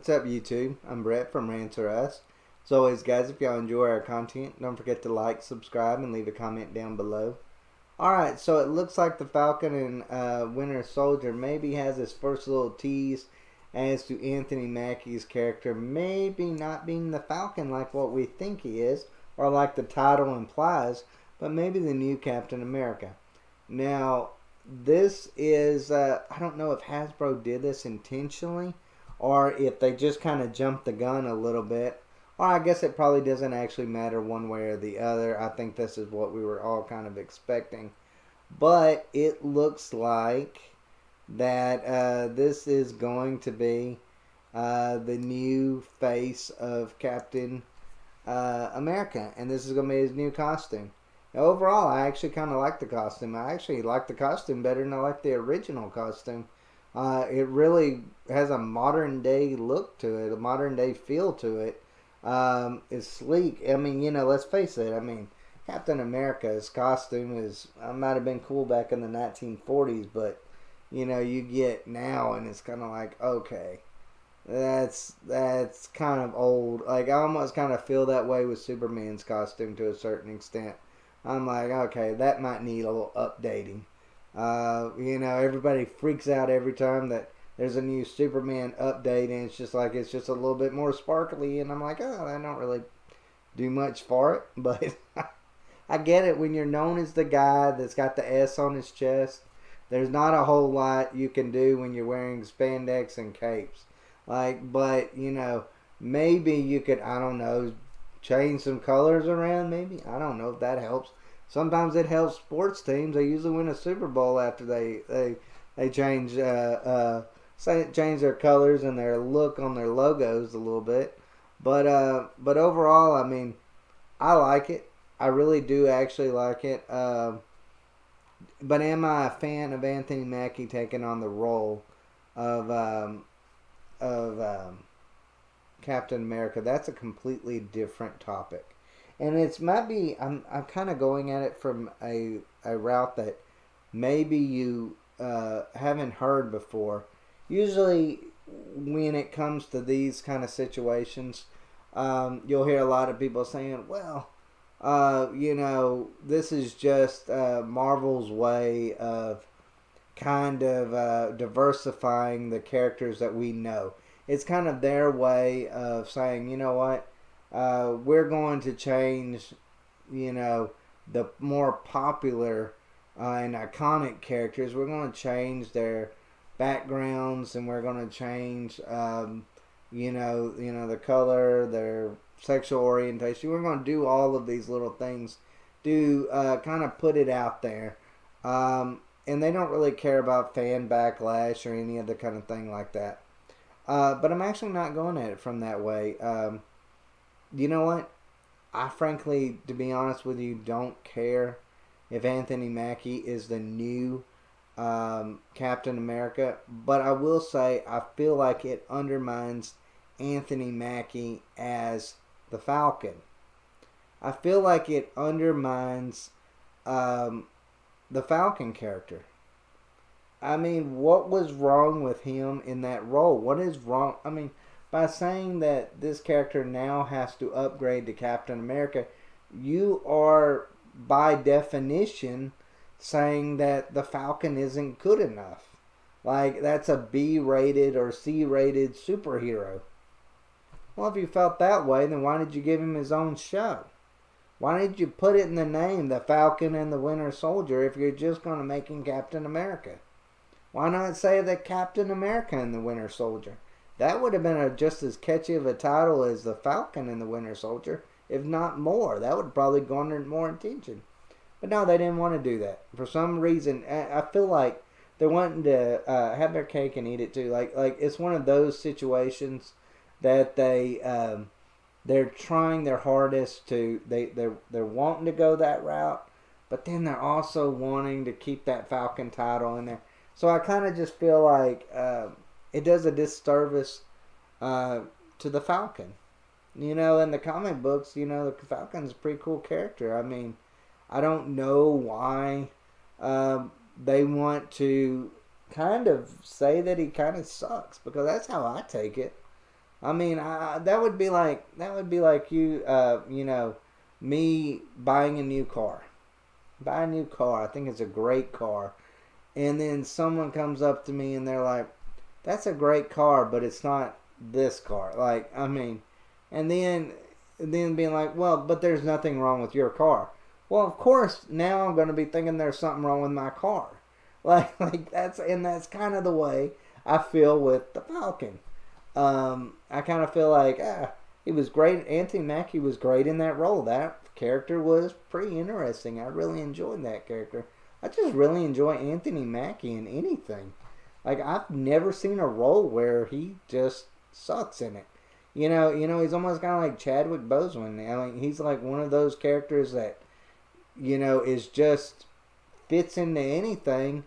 What's up, YouTube? I'm Brett from Rants. As always, guys, if y'all enjoy our content, don't forget to like, subscribe, and leave a comment down below. Alright, so it looks like the Falcon and Winter Soldier maybe has his first little tease as to Anthony Mackie's character maybe not being the Falcon like what we think he is, or like the title implies, but maybe the new Captain America. Now, this is, I don't know if Hasbro did this intentionally, or if they just kind of jumped the gun a little bit, or I guess it probably doesn't actually matter one way or the other. I think this is what we were all kind of expecting. But it looks like that this is going to be the new face of Captain America, and this is going to be his new costume. Now, overall, I actually kind of like the costume. I actually like the costume better than I like the original costume. It really has a modern day look to it, a modern day feel to it. It's sleek. I mean, let's face it. I mean, Captain America's costume might have been cool back in the 1940s, but you get now and it's kind of like, okay, that's kind of old. Like, I almost kind of feel that way with Superman's costume to a certain extent. I'm like, okay, that might need a little updating. Everybody freaks out every time that there's a new Superman update, and it's just a little bit more sparkly, and I'm like, oh, I don't really do much for it, but I get it. When you're known as the guy that's got the S on his chest, there's not a whole lot you can do when you're wearing spandex and capes. But maybe you could, I don't know, change some colors around, maybe. I don't know if that helps. Sometimes it helps sports teams. They usually win a Super Bowl after they change change their colors and their look on their logos a little bit. But overall, I mean, I like it. I really do actually like it. But am I a fan of Anthony Mackie taking on the role of Captain America? That's a completely different topic. And I'm kind of going at it from a route that maybe you haven't heard before. Usually, when it comes to these kind of situations, you'll hear a lot of people saying, well, this is just Marvel's way of kind of diversifying the characters that we know. It's kind of their way of saying, you know what? We're going to change, the more popular and iconic characters. We're going to change their backgrounds, and we're going to change, the color, their sexual orientation. We're going to do all of these little things to kind of put it out there. And they don't really care about fan backlash or any other kind of thing like that. But I'm actually not going at it from that way. You know what? I frankly, to be honest with you, don't care if Anthony Mackie is the new Captain America. But I will say, I feel like it undermines Anthony Mackie as the Falcon. I feel like it undermines the Falcon character. I mean, what was wrong with him in that role? What is wrong? I mean, by saying that this character now has to upgrade to Captain America, you are, by definition, saying that the Falcon isn't good enough. Like, that's a B-rated or C-rated superhero. Well, if you felt that way, then why did you give him his own show? Why did you put it in the name, the Falcon and the Winter Soldier, if you're just going to make him Captain America? Why not say the Captain America and the Winter Soldier? That would have been just as catchy of a title as the Falcon and the Winter Soldier, if not more. That would have probably garnered more attention. But no, they didn't want to do that. For some reason, I feel like they're wanting to have their cake and eat it too. Like it's one of those situations that they're trying their hardest to. They're wanting to go that route, but then they're also wanting to keep that Falcon title in there. So I kind of just feel like it does a disservice to the Falcon. In the comic books, the Falcon's a pretty cool character. I mean, I don't know why they want to kind of say that he kind of sucks, because that's how I take it. I mean, that would be like you, me buying a new car. Buy a new car. I think it's a great car, and then someone comes up to me and they're like, "That's a great car, but it's not this car." Like, I mean, and then being like, "Well, but there's nothing wrong with your car." Well, of course, now I'm going to be thinking there's something wrong with my car. Like that's kind of the way I feel with the Falcon. I kind of feel like he was great. Anthony Mackie was great in that role. That character was pretty interesting. I really enjoyed that character. I just really enjoy Anthony Mackie in anything. Like I've never seen a role where he just sucks in it. He's almost kind of like Chadwick Boseman. I mean, he's like one of those characters that is just fits into anything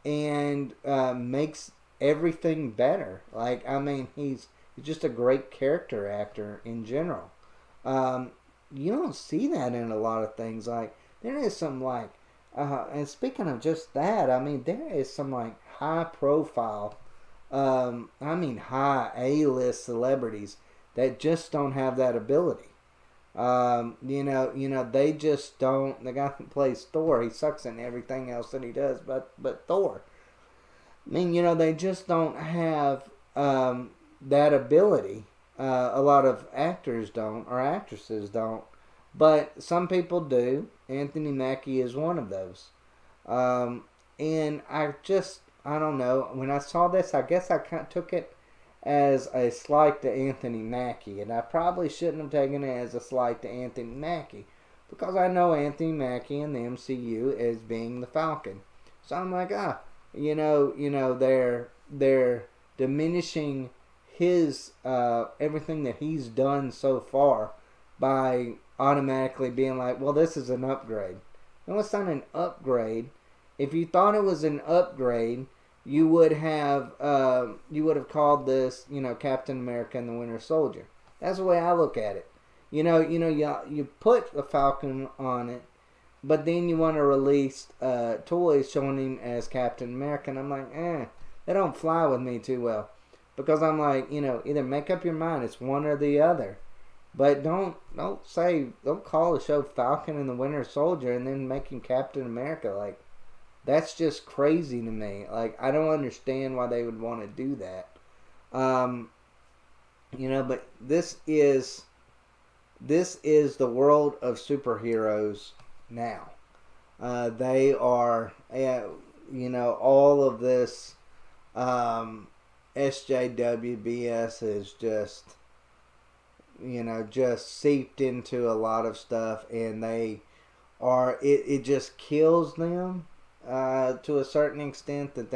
and makes everything better. Like I mean, he's just a great character actor in general. Um, you don't see that in a lot of things. Like there is some like, and speaking of just that, I mean there is some like high profile, I mean high A-list celebrities that just don't have that ability. They just don't. The guy who plays Thor, he sucks in everything else that he does, but Thor. I mean, they just don't have that ability. A lot of actors don't, or actresses don't, but some people do. Anthony Mackie is one of those. And I don't know. When I saw this, I guess I kind of took it as a slight to Anthony Mackie, and I probably shouldn't have taken it as a slight to Anthony Mackie because I know Anthony Mackie in the MCU as being the Falcon. So I'm like, they're diminishing his everything that he's done so far by automatically being like, well, this is an upgrade. No, it's not an upgrade. If you thought it was an upgrade, you would have called this, Captain America and the Winter Soldier. That's the way I look at it. You put the Falcon on it, but then you want to release toys showing him as Captain America, and I'm like, they don't fly with me too well, because I'm like, either make up your mind, it's one or the other, but don't call the show Falcon and the Winter Soldier and then make him Captain America. Like, that's just crazy to me. Like, I don't understand why they would want to do that. But this is the world of superheroes now. They are, all of this SJWBS is just seeped into a lot of stuff, and it just kills them to a certain extent, that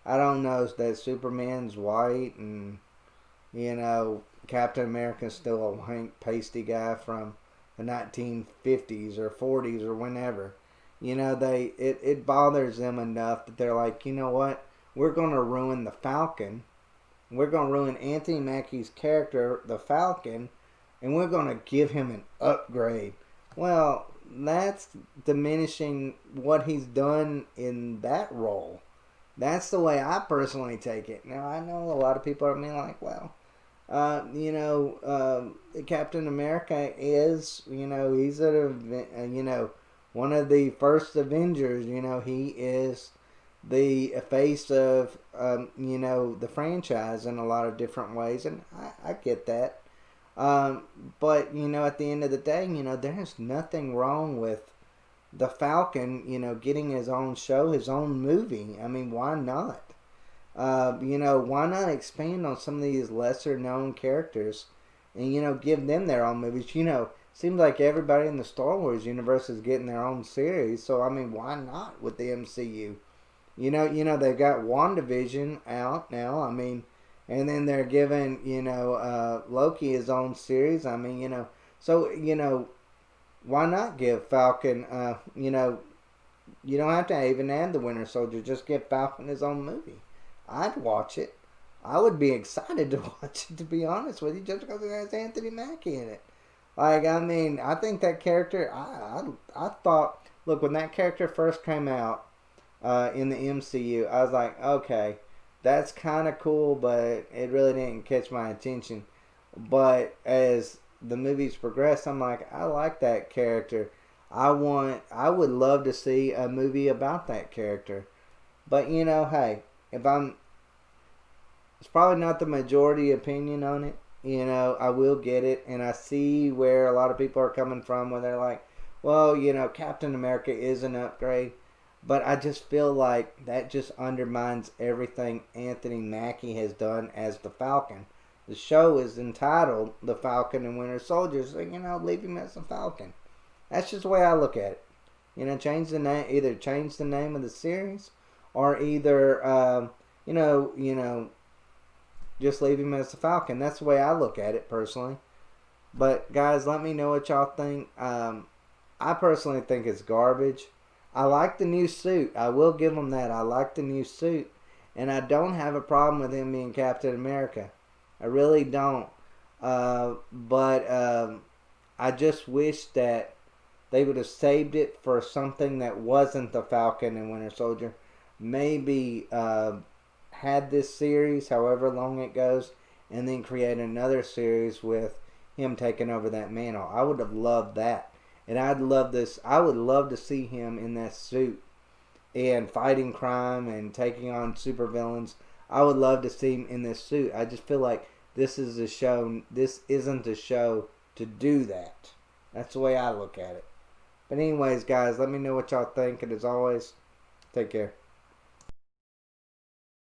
I don't know, that Superman's white and Captain America's still a wank pasty guy from the 1950s or 40s or whenever. It bothers them enough that they're like, you know what, we're gonna ruin the Falcon, we're gonna ruin Anthony Mackie's character, the Falcon, and we're gonna give him an upgrade. Well, that's diminishing what he's done in that role. That's the way I personally take it. Now, I know a lot of people are being like, well, Captain America is, he's one of the first Avengers. He is the face of, the franchise in a lot of different ways, and I get that. But at the end of the day, there's nothing wrong with the Falcon, getting his own show, his own movie. I mean, why not? Why not expand on some of these lesser known characters and, give them their own movies? Seems like everybody in the Star Wars universe is getting their own series. So, I mean, why not with the MCU? They've got WandaVision out now. I mean, and then they're giving, Loki his own series. I mean, why not give Falcon, you don't have to even add the Winter Soldier. Just give Falcon his own movie. I'd watch it. I would be excited to watch it, to be honest with you, just because it has Anthony Mackie in it. Like, I mean, I think that character, I thought, look, when that character first came out in the MCU, I was like, okay, that's kind of cool, but it really didn't catch my attention. But as the movies progress, I'm like, I like that character. I would love to see a movie about that character. But hey, if I'm, it's probably not the majority opinion on it. I will get it, and I see where a lot of people are coming from, where they're like, well, Captain America is an upgrade. But I just feel like that just undermines everything Anthony Mackie has done as the Falcon. The show is entitled The Falcon and Winter Soldier, so leave him as the Falcon. That's just the way I look at it. Change the name, either change the name of the series, or either just leave him as the Falcon. That's the way I look at it personally. But guys, let me know what y'all think. I personally think it's garbage. I like the new suit. I will give him that. I like the new suit, and I don't have a problem with him being Captain America. I really don't. But I just wish that they would have saved it for something that wasn't the Falcon and Winter Soldier. Maybe had this series, however long it goes, and then create another series with him taking over that mantle. I would have loved that. And I'd love this. I would love to see him in that suit and fighting crime and taking on supervillains. I would love to see him in this suit. I just feel like this is a show. This isn't a show to do that. That's the way I look at it. But anyways, guys, let me know what y'all think. And as always, take care.